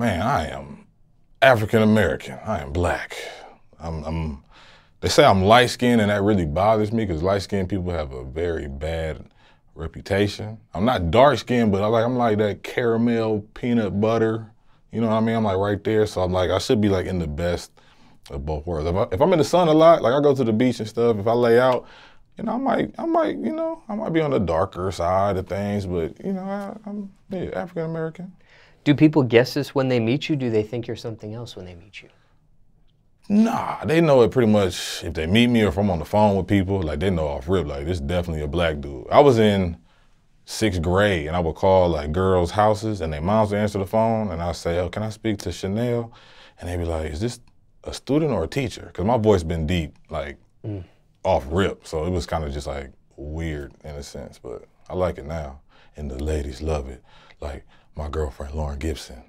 Man, I am African American. I am black. They say I'm light-skinned, and that really bothers me because light-skinned people have a very bad reputation. I'm not dark-skinned, but I'm like that caramel peanut butter. You know what I mean? I'm like right there, so I'm like, I should be like in the best of both worlds. If I'm in the sun a lot, like I go to the beach and stuff, if I lay out, you know, I might be on the darker side of things, but you know, I'm African American. Do people guess this when they meet you? Do they think you're something else when they meet you? Nah, they know it pretty much. If they meet me or if I'm on the phone with people, like they know off rip, like this is definitely a black dude. I was in 6th grade and I would call like girls' houses and their moms would answer the phone and I'd say, oh, can I speak to Chanel? And they'd be like, is this a student or a teacher? Because my voice been deep, like off rip. So it was kind of just like weird in a sense, but I like it now. And the ladies love it. Like my girlfriend, Lauren Gibson.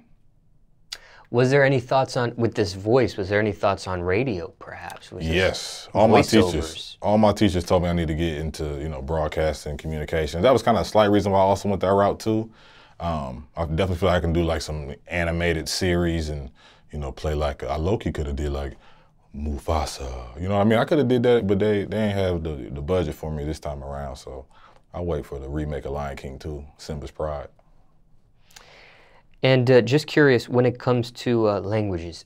Was there any thoughts on, with this voice, was there any thoughts on radio, perhaps? Yes, all my teachers told me I need to get into, you know, broadcasting, communication. That was kind of a slight reason why I also went that route too. I definitely feel like I can do like some animated series and, you know, play like, Loki could have did like Mufasa. You know what I mean? I could have did that, but they ain't have the budget for me this time around, so I'll wait for the remake of Lion King 2, Simba's Pride. And just curious, when it comes to languages,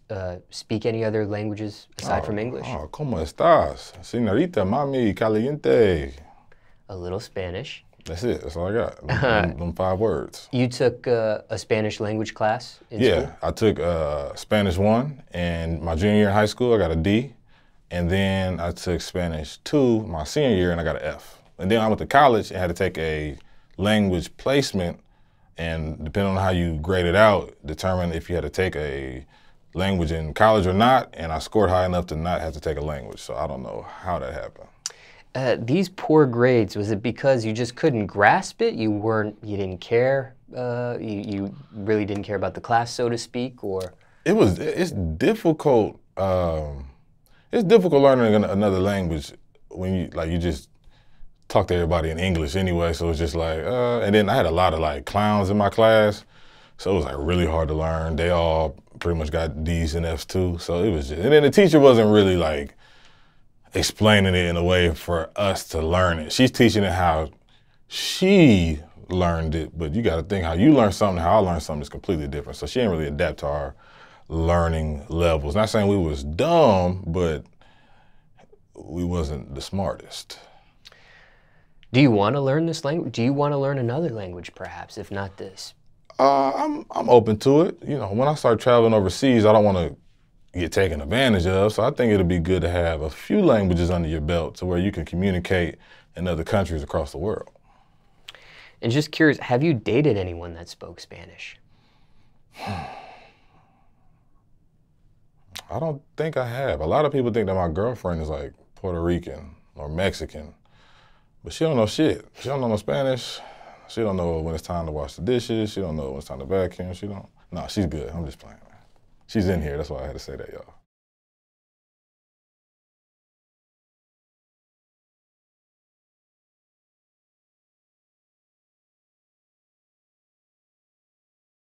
speak any other languages aside from English? Oh, ¿cómo estás? Señorita, mami, caliente. A little Spanish. That's it, that's all I got, them 5 words. You took a Spanish language class in school? I took Spanish 1, and my junior year in high school, I got a D. And then I took Spanish 2 my senior year, and I got an F. And then I went to college and had to take a language placement. And depending on how you grade it out, determine if you had to take a language in college or not, and I scored high enough to not have to take a language, so I don't know how that happened. These poor grades, was it because you just couldn't grasp it? You didn't care? You really didn't care about the class, so to speak, or? It's difficult. It's difficult learning another language when you just talk to everybody in English anyway, so it's just like, and then I had a lot of like clowns in my class, so it was like really hard to learn. They all pretty much got D's and F's too, so it was just, and then the teacher wasn't really like explaining it in a way for us to learn it. She's teaching it how she learned it, but you gotta think how you learn something, how I learned something is completely different, so she didn't really adapt to our learning levels. Not saying we was dumb, but we wasn't the smartest. Do you want to learn this language? Do you want to learn another language, perhaps, if not this? I'm open to it. You know, when I start traveling overseas, I don't want to get taken advantage of, so I think it'll be good to have a few languages under your belt to where you can communicate in other countries across the world. And just curious, have you dated anyone that spoke Spanish? I don't think I have. A lot of people think that my girlfriend is like Puerto Rican or Mexican. But she don't know shit. She don't know no Spanish. She don't know when it's time to wash the dishes. She don't know when it's time to vacuum. Nah, she's good. I'm just playing, man. She's in here. That's why I had to say that, y'all.